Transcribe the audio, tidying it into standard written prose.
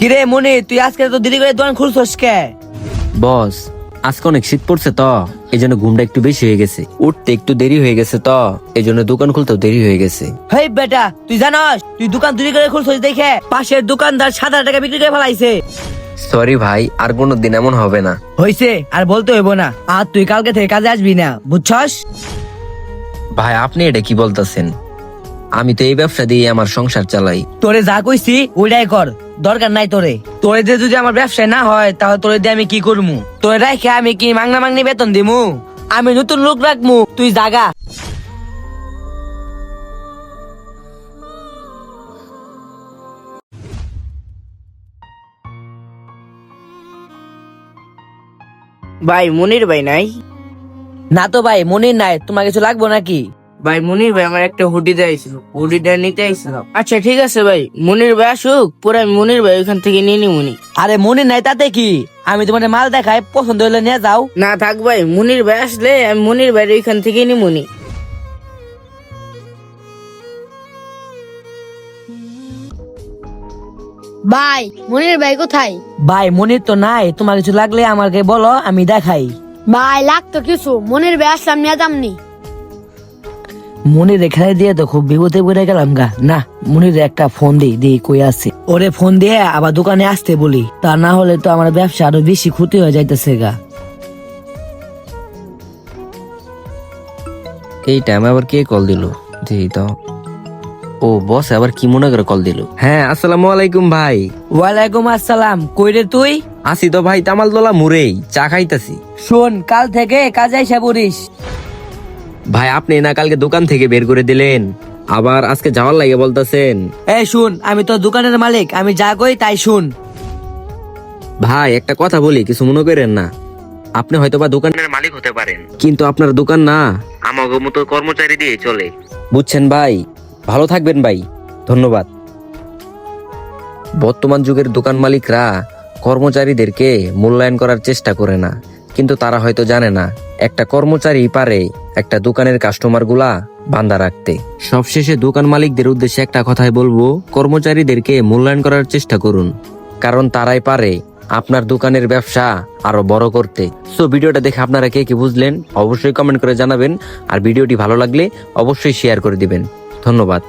কিরে মনি, তুই আজকে তো দেরি করে দোকান খুলছস কে? বস, আজকে অনেক শীত পড়ছে তো এই জন্য ঘুমটা একটু বেশি হয়ে গেছে, উঠতে একটু দেরি হয়ে গেছে তো এই জন্য দোকান খুলতেও দেরি হয়ে গেছে। হেই বেটা, তুই জানাস তুই দোকান দেরি করে খুলছস দেখে পাশের দোকানদার 7,000 টাকা বিক্রি করে ফেলাইছে। সরি ভাই, আর কোনোদিন এমন হবে না। হইছে, আর বলতে হইব না। আর তুই কালকে থেকে কাজে আসবি না, বুঝছস? ভাই আপনি এটা কি বলতেছেন? আমি তো এই ব্যবসা দিয়ে আমার সংসার চালাই। তোরে যা কইছি ওইটাই কর, দরকার নাই তোরে। তোরে যে যদি আমার ব্যবসায় না হয় তাহলে তোরে দিয়ে আমি কি করমু? তোরে রাখে আমি কি মাংনা মাংনি বেতন দিমু? আমি নতুন লোক রাখমু, তুই জাগা। ভাই মনির ভাই নাই? না তো ভাই, মনির নাই। তোমার কিছু লাগবো নাকি? ভাই মনির ভাই আমার একটা হুডি চাইছিল, হুডিটা নিতে আইছিলাম। আচ্ছা ঠিক আছে ভাই, মনির ভাই আসুক, পরে আমি মনির ভাই ওইখান থেকে নিয়ে নিমুনি। আরে মনির নাই তাতে কি, আমি তোমার মাল দেখাই, পছন্দ হইলে নিয়ে যাও। না থাক ভাই, মনির ভাই আসলে আমি মনির ভাই ওইখান থেকে নিমুনি। ভাই মনির ভাই কোথায়? ভাই মনির তো নাই, তোমার কিছু লাগলে আমাকে বলো, আমি দেখাই। ভাই লাগতো কিছু, মনির ভাই আসলাম নিয়ে যামনি। মনির এখানে দিয়ে তো খুব বিপদে পড়ে গেলাম গা। না, মনির একটা ফোন দিই কই আছে। ওরে ফোন দিয়ে আবার দোকানে আসতে বলি, তা না হলে তো আমার ব্যবসা আরো বেশি ক্ষতি হয়ে যাইতেছে গা। এই টাইমে আবার কে কল দিল? জি তো, ও বস আবার কি মনে করে কল দিল? হ্যাঁ, আসসালামু আলাইকুম ভাই। ওয়ালাইকুম আসসালাম। কই রে তুই? আসি তো ভাই, তামালতলা মুরেই চা খাইতাছি। শোন, কাল থেকে কাজে আইসা পড়িস। ভাই আপনি না কালকে দোকান থেকে বের করে দিলেন, আবার আজকে যাওয়ার লাগে বলতেছেন। এই শুন, আমি তো দোকানের মালিক, আমি যা কই তাই শুন। ভাই একটা কথা বলি, কিছু মনে করেন না। আপনি হয়তো বা দোকানের মালিক হতে পারেন, কিন্তু আপনার দোকান না আমাগো মতো কর্মচারী দিয়ে চলে, বুঝছেন ভাই? ভালো থাকবেন ভাই, ধন্যবাদ। বর্তমান যুগের দোকান মালিকরা কর্মচারীদেরকে মূল্যায়ন করার চেষ্টা করে না, কিন্তু তারা হয়তো জানে না একটা কর্মচারী পারে একটা দোকানের কাস্টমার গুলা বান্ধা রাখতে। সবশেষে দোকান মালিকদের উদ্দেশ্যে একটা কথাই বলবো, কর্মচারীদেরকে মূল্যায়ন করার চেষ্টা করুন, কারণ তারাই পারে আপনার দোকানের ব্যবসা আরো বড় করতে। সো ভিডিওটা দেখে আপনারা কে কি বুঝলেন অবশ্যই কমেন্ট করে জানাবেন, আর ভিডিওটি ভালো লাগলে অবশ্যই শেয়ার করে দিবেন। ধন্যবাদ।